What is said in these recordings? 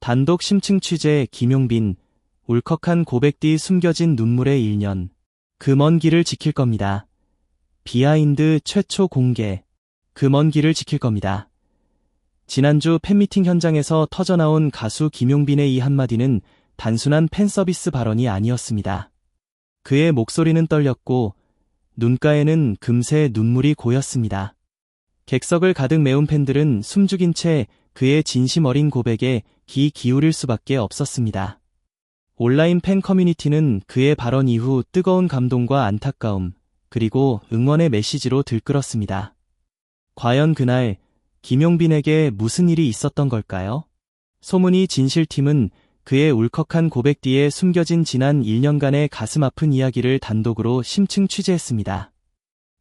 단독 심층 취재 김용빈, 울컥한 고백 뒤 숨겨진 눈물의 1년. 그 먼 길을 지킬 겁니다. 비하인드 최초 공개. 그 먼 길을 지킬 겁니다. 지난주 팬미팅 현장에서 터져나온 가수 김용빈의 이 한마디는 단순한 팬서비스 발언이 아니었습니다. 그의 목소리는 떨렸고 눈가에는 금세 눈물이 고였습니다. 객석을 가득 메운 팬들은 숨죽인 채 그의 진심 어린 고백에 귀 기울일 수밖에 없었습니다. 온라인 팬 커뮤니티는 그의 발언 이후 뜨거운 감동과 안타까움, 그리고 응원의 메시지로 들끓었습니다. 과연 그날 김용빈에게 무슨 일이 있었던 걸까요? 소문이 진실팀은 그의 울컥한 고백 뒤에 숨겨진 지난 1년간의 가슴 아픈 이야기를 단독으로 심층 취재했습니다.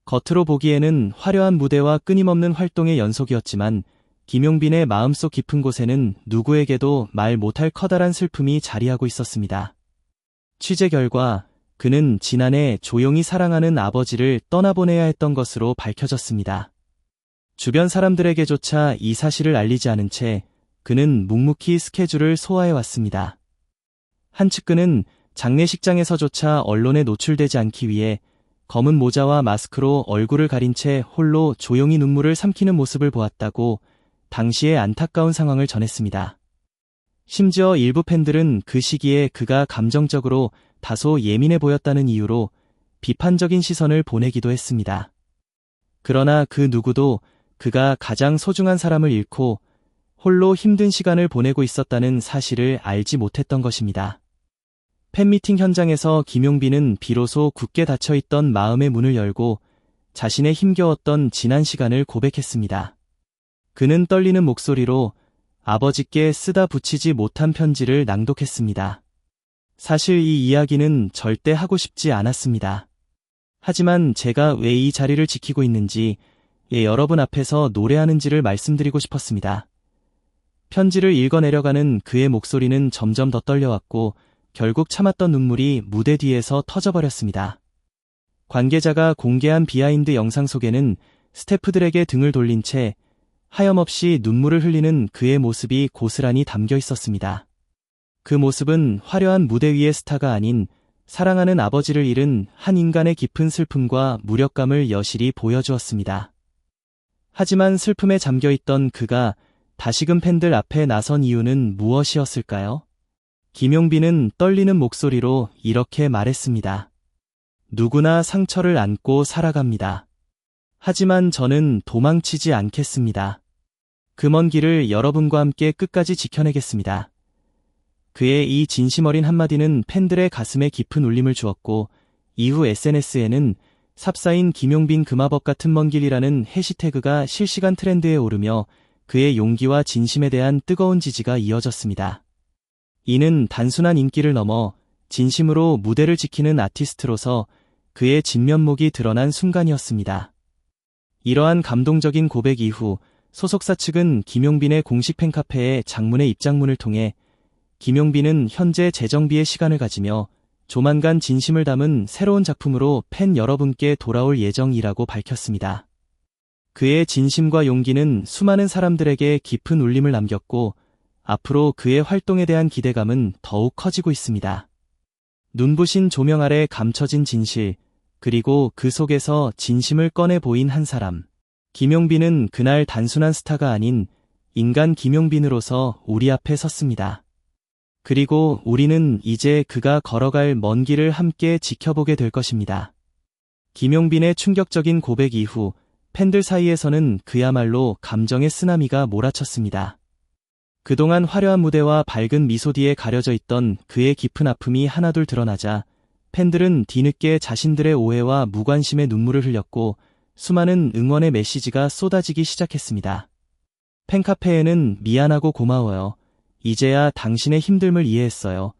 겉으로 보기에는 화려한 무대와 끊임없는 활동의 연속이었지만 김용빈의 마음속 깊은 곳에는 누구에게도 말 못할 커다란 슬픔이 자리하고 있었습니다. 취재 결과 그는 지난해 조용히 사랑하는 아버지를 떠나보내야 했던 것으로 밝혀졌습니다. 주변 사람들에게조차 이 사실을 알리지 않은 채 그는 묵묵히 스케줄을 소화해왔습니다. 한 측근은 장례식장에서조차 언론에 노출되지 않기 위해 검은 모자와 마스크로 얼굴을 가린 채 홀로 조용히 눈물을 삼키는 모습을 보았다고 당시의 안타까운 상황을 전했습니다. 심지어 일부 팬들은 그 시기에 그가 감정적으로 다소 예민해 보였다는 이유로 비판적인 시선을 보내기도 했습니다. 그러나 그 누구도 그가 가장 소중한 사람을 잃고 홀로 힘든 시간을 보내고 있었다는 사실을 알지 못했던 것입니다. 팬미팅 현장에서 김용빈은 비로소 굳게 닫혀있던 마음의 문을 열고 자신의 힘겨웠던 지난 시간을 고백했습니다. 그는 떨리는 목소리로 아버지께 쓰다 붙이지 못한 편지를 낭독했습니다. 사실 이 이야기는 절대 하고 싶지 않았습니다. 하지만 제가 왜 이 자리를 지키고 있는지, 여러분 앞에서 노래하는지를 말씀드리고 싶었습니다. 편지를 읽어내려가는 그의 목소리는 점점 더 떨려왔고 결국 참았던 눈물이 무대 뒤에서 터져버렸습니다. 관계자가 공개한 비하인드 영상 속에는 스태프들에게 등을 돌린 채 하염없이 눈물을 흘리는 그의 모습이 고스란히 담겨 있었습니다. 그 모습은 화려한 무대 위의 스타가 아닌 사랑하는 아버지를 잃은 한 인간의 깊은 슬픔과 무력감을 여실히 보여주었습니다. 하지만 슬픔에 잠겨있던 그가 다시금 팬들 앞에 나선 이유는 무엇이었을까요? 김용빈은 떨리는 목소리로 이렇게 말했습니다. 누구나 상처를 안고 살아갑니다. 하지만 저는 도망치지 않겠습니다. 그 먼 길을 여러분과 함께 끝까지 지켜내겠습니다. 그의 이 진심 어린 한마디는 팬들의 가슴에 깊은 울림을 주었고 이후 SNS에는 삽사인 김용빈 금화법 같은 먼 길이라는 해시태그가 실시간 트렌드에 오르며 그의 용기와 진심에 대한 뜨거운 지지가 이어졌습니다. 이는 단순한 인기를 넘어 진심으로 무대를 지키는 아티스트로서 그의 진면목이 드러난 순간이었습니다. 이러한 감동적인 고백 이후 소속사 측은 김용빈의 공식 팬카페에 장문의 입장문을 통해 김용빈은 현재 재정비의 시간을 가지며 조만간 진심을 담은 새로운 작품으로 팬 여러분께 돌아올 예정이라고 밝혔습니다. 그의 진심과 용기는 수많은 사람들에게 깊은 울림을 남겼고 앞으로 그의 활동에 대한 기대감은 더욱 커지고 있습니다. 눈부신 조명 아래 감춰진 진실, 그리고 그 속에서 진심을 꺼내 보인 한 사람. 김용빈은 그날 단순한 스타가 아닌 인간 김용빈으로서 우리 앞에 섰습니다. 그리고 우리는 이제 그가 걸어갈 먼 길을 함께 지켜보게 될 것입니다. 김용빈의 충격적인 고백 이후 팬들 사이에서는 그야말로 감정의 쓰나미가 몰아쳤습니다. 그동안 화려한 무대와 밝은 미소 뒤에 가려져 있던 그의 깊은 아픔이 하나둘 드러나자 팬들은 뒤늦게 자신들의 오해와 무관심에 눈물을 흘렸고 수많은 응원의 메시지가 쏟아지기 시작했습니다. 팬카페에는 미안하고 고마워요. 이제야 당신의 힘듦을 이해했어요.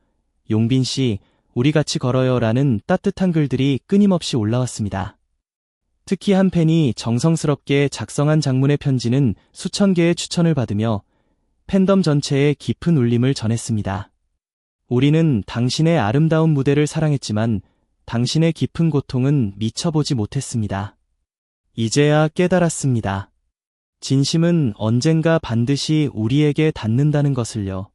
용빈 씨, 우리 같이 걸어요 라는 따뜻한 글들이 끊임없이 올라왔습니다. 특히 한 팬이 정성스럽게 작성한 장문의 편지는 수천 개의 추천을 받으며 팬덤 전체에 깊은 울림을 전했습니다. 우리는 당신의 아름다운 무대를 사랑했지만 당신의 깊은 고통은 미쳐보지 못했습니다. 이제야 깨달았습니다. 진심은 언젠가 반드시 우리에게 닿는다는 것을요.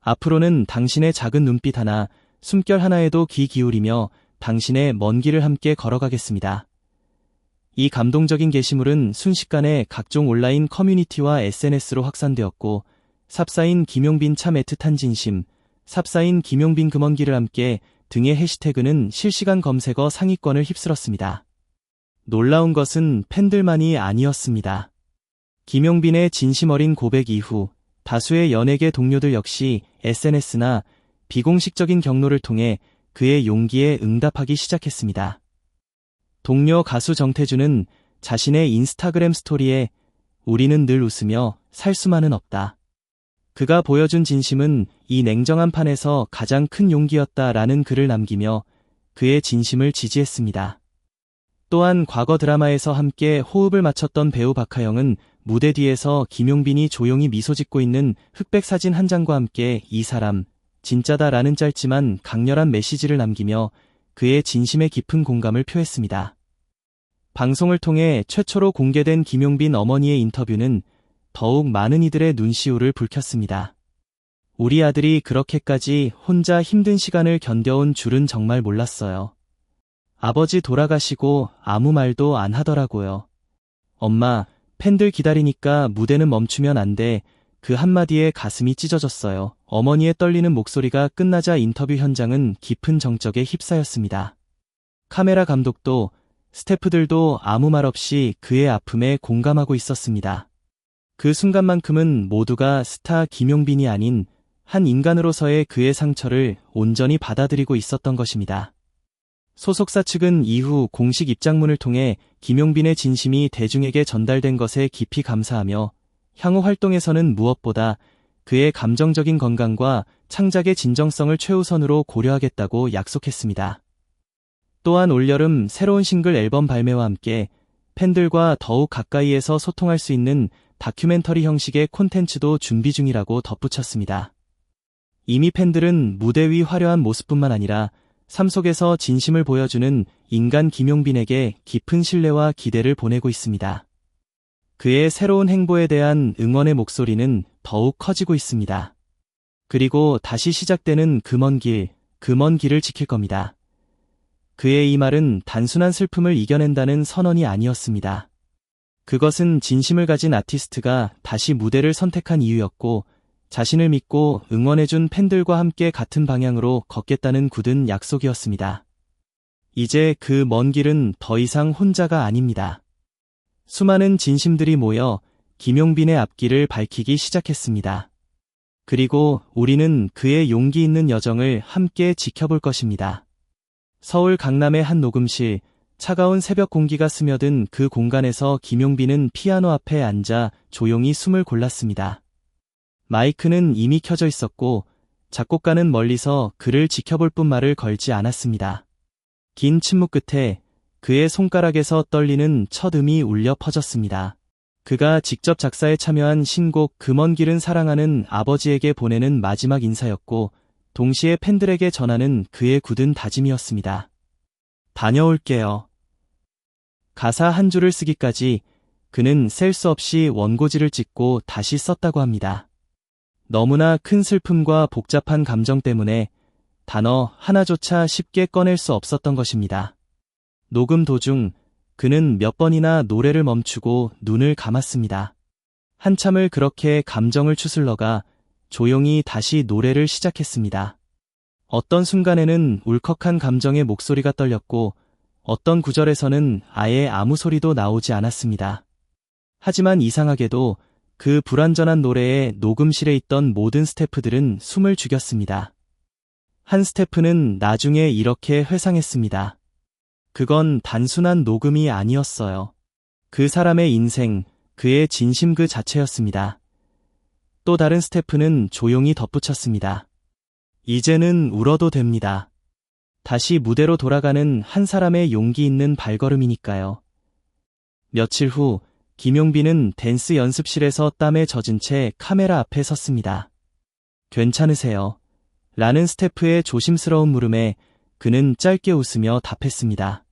앞으로는 당신의 작은 눈빛 하나, 숨결 하나에도 귀 기울이며 당신의 먼 길을 함께 걸어가겠습니다. 이 감동적인 게시물은 순식간에 각종 온라인 커뮤니티와 SNS로 확산되었고, 삽사인 김용빈 참 애틋한 진심, 삽사인 김용빈 금원기를 함께 등의 해시태그는 실시간 검색어 상위권을 휩쓸었습니다. 놀라운 것은 팬들만이 아니었습니다. 김용빈의 진심 어린 고백 이후 다수의 연예계 동료들 역시 SNS나 비공식적인 경로를 통해 그의 용기에 응답하기 시작했습니다. 동료 가수 정태주는 자신의 인스타그램 스토리에 우리는 늘 웃으며 살 수만은 없다. 그가 보여준 진심은 이 냉정한 판에서 가장 큰 용기였다라는 글을 남기며 그의 진심을 지지했습니다. 또한 과거 드라마에서 함께 호흡을 맞췄던 배우 박하영은 무대 뒤에서 김용빈이 조용히 미소 짓고 있는 흑백 사진 한 장과 함께 이 사람 진짜다라는 짧지만 강렬한 메시지를 남기며 그의 진심에 깊은 공감을 표했습니다. 방송을 통해 최초로 공개된 김용빈 어머니의 인터뷰는 더욱 많은 이들의 눈시울을 붉혔습니다. 우리 아들이 그렇게까지 혼자 힘든 시간을 견뎌온 줄은 정말 몰랐어요. 아버지 돌아가시고 아무 말도 안 하더라고요. 엄마, 팬들 기다리니까 무대는 멈추면 안 돼. 그 한마디에 가슴이 찢어졌어요. 어머니의 떨리는 목소리가 끝나자 인터뷰 현장은 깊은 정적에 휩싸였습니다. 카메라 감독도 스태프들도 아무 말 없이 그의 아픔에 공감하고 있었습니다. 그 순간만큼은 모두가 스타 김용빈이 아닌 한 인간으로서의 그의 상처를 온전히 받아들이고 있었던 것입니다. 소속사 측은 이후 공식 입장문을 통해 김용빈의 진심이 대중에게 전달된 것에 깊이 감사하며 향후 활동에서는 무엇보다 그의 감정적인 건강과 창작의 진정성을 최우선으로 고려하겠다고 약속했습니다. 또한 올여름 새로운 싱글 앨범 발매와 함께 팬들과 더욱 가까이에서 소통할 수 있는 다큐멘터리 형식의 콘텐츠도 준비 중이라고 덧붙였습니다. 이미 팬들은 무대 위 화려한 모습뿐만 아니라 삶 속에서 진심을 보여주는 인간 김용빈에게 깊은 신뢰와 기대를 보내고 있습니다. 그의 새로운 행보에 대한 응원의 목소리는 더욱 커지고 있습니다. 그리고 다시 시작되는 그 먼 길을 지킬 겁니다. 그의 이 말은 단순한 슬픔을 이겨낸다는 선언이 아니었습니다. 그것은 진심을 가진 아티스트가 다시 무대를 선택한 이유였고, 자신을 믿고 응원해준 팬들과 함께 같은 방향으로 걷겠다는 굳은 약속이었습니다. 이제 그 먼 길은 더 이상 혼자가 아닙니다. 수많은 진심들이 모여 김용빈의 앞길을 밝히기 시작했습니다. 그리고 우리는 그의 용기 있는 여정을 함께 지켜볼 것입니다. 서울 강남의 한 녹음실, 차가운 새벽 공기가 스며든 그 공간에서 김용빈은 피아노 앞에 앉아 조용히 숨을 골랐습니다. 마이크는 이미 켜져 있었고 작곡가는 멀리서 그를 지켜볼 뿐 말을 걸지 않았습니다. 긴 침묵 끝에 그의 손가락에서 떨리는 첫 음이 울려 퍼졌습니다. 그가 직접 작사에 참여한 신곡 그 먼 길은 사랑하는 아버지에게 보내는 마지막 인사였고, 동시에 팬들에게 전하는 그의 굳은 다짐이었습니다. 다녀올게요. 가사 한 줄을 쓰기까지 그는 셀 수 없이 원고지를 찍고 다시 썼다고 합니다. 너무나 큰 슬픔과 복잡한 감정 때문에 단어 하나조차 쉽게 꺼낼 수 없었던 것입니다. 녹음 도중 그는 몇 번이나 노래를 멈추고 눈을 감았습니다. 한참을 그렇게 감정을 추슬러가 조용히 다시 노래를 시작했습니다. 어떤 순간에는 울컥한 감정의 목소리가 떨렸고, 어떤 구절에서는 아예 아무 소리도 나오지 않았습니다. 하지만 이상하게도 그 불완전한 노래에 녹음실에 있던 모든 스태프들은 숨을 죽였습니다. 한 스태프는 나중에 이렇게 회상했습니다. 그건 단순한 녹음이 아니었어요. 그 사람의 인생, 그의 진심 그 자체였습니다. 또 다른 스태프는 조용히 덧붙였습니다. 이제는 울어도 됩니다. 다시 무대로 돌아가는 한 사람의 용기 있는 발걸음이니까요. 며칠 후 김용빈은 댄스 연습실에서 땀에 젖은 채 카메라 앞에 섰습니다. 괜찮으세요? 라는 스태프의 조심스러운 물음에 그는 짧게 웃으며 답했습니다.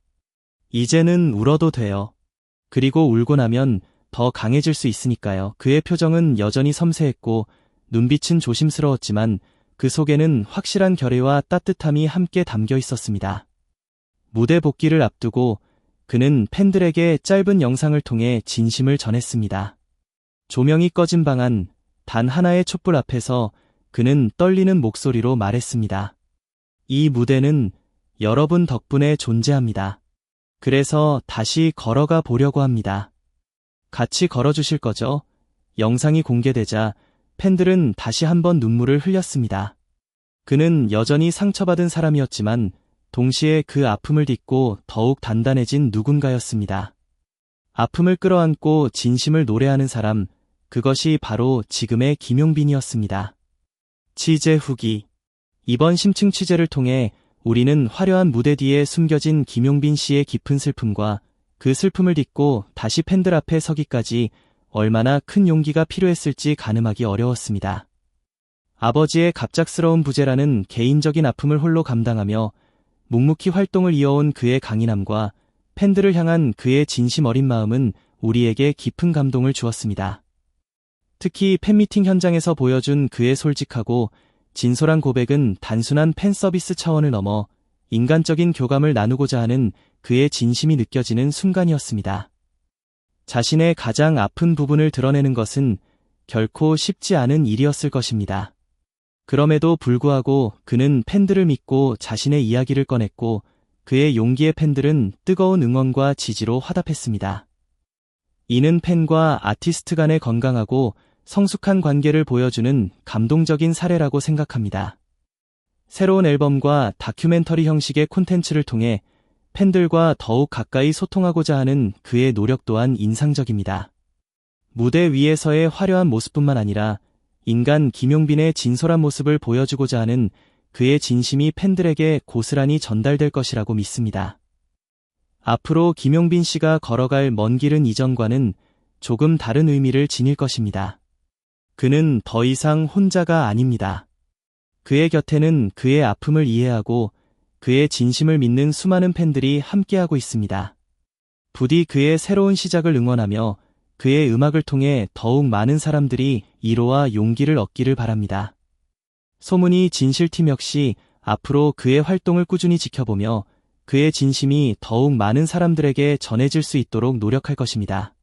이제는 울어도 돼요. 그리고 울고 나면 더 강해질 수 있으니까요. 그의 표정은 여전히 섬세했고 눈빛은 조심스러웠지만 그 속에는 확실한 결의와 따뜻함이 함께 담겨 있었습니다. 무대 복귀를 앞두고 그는 팬들에게 짧은 영상을 통해 진심을 전했습니다. 조명이 꺼진 방 안 단 하나의 촛불 앞에서 그는 떨리는 목소리로 말했습니다. 이 무대는 여러분 덕분에 존재합니다. 그래서 다시 걸어가 보려고 합니다. 같이 걸어주실 거죠? 영상이 공개되자 팬들은 다시 한번 눈물을 흘렸습니다. 그는 여전히 상처받은 사람이었지만 동시에 그 아픔을 딛고 더욱 단단해진 누군가였습니다. 아픔을 끌어안고 진심을 노래하는 사람, 그것이 바로 지금의 김용빈이었습니다. 취재 후기. 이번 심층 취재를 통해 우리는 화려한 무대 뒤에 숨겨진 김용빈 씨의 깊은 슬픔과 그 슬픔을 딛고 다시 팬들 앞에 서기까지 얼마나 큰 용기가 필요했을지 가늠하기 어려웠습니다. 아버지의 갑작스러운 부재라는 개인적인 아픔을 홀로 감당하며 묵묵히 활동을 이어온 그의 강인함과 팬들을 향한 그의 진심 어린 마음은 우리에게 깊은 감동을 주었습니다. 특히 팬미팅 현장에서 보여준 그의 솔직하고 진솔한 고백은 단순한 팬 서비스 차원을 넘어 인간적인 교감을 나누고자 하는 그의 진심이 느껴지는 순간이었습니다. 자신의 가장 아픈 부분을 드러내는 것은 결코 쉽지 않은 일이었을 것입니다. 그럼에도 불구하고 그는 팬들을 믿고 자신의 이야기를 꺼냈고 그의 용기에 팬들은 뜨거운 응원과 지지로 화답했습니다. 이는 팬과 아티스트 간의 건강하고 성숙한 관계를 보여주는 감동적인 사례라고 생각합니다. 새로운 앨범과 다큐멘터리 형식의 콘텐츠를 통해 팬들과 더욱 가까이 소통하고자 하는 그의 노력 또한 인상적입니다. 무대 위에서의 화려한 모습뿐만 아니라 인간 김용빈의 진솔한 모습을 보여주고자 하는 그의 진심이 팬들에게 고스란히 전달될 것이라고 믿습니다. 앞으로 김용빈 씨가 걸어갈 먼 길은 이전과는 조금 다른 의미를 지닐 것입니다. 그는 더 이상 혼자가 아닙니다. 그의 곁에는 그의 아픔을 이해하고 그의 진심을 믿는 수많은 팬들이 함께하고 있습니다. 부디 그의 새로운 시작을 응원하며 그의 음악을 통해 더욱 많은 사람들이 위로와 용기를 얻기를 바랍니다. 소문이 진실팀 역시 앞으로 그의 활동을 꾸준히 지켜보며 그의 진심이 더욱 많은 사람들에게 전해질 수 있도록 노력할 것입니다.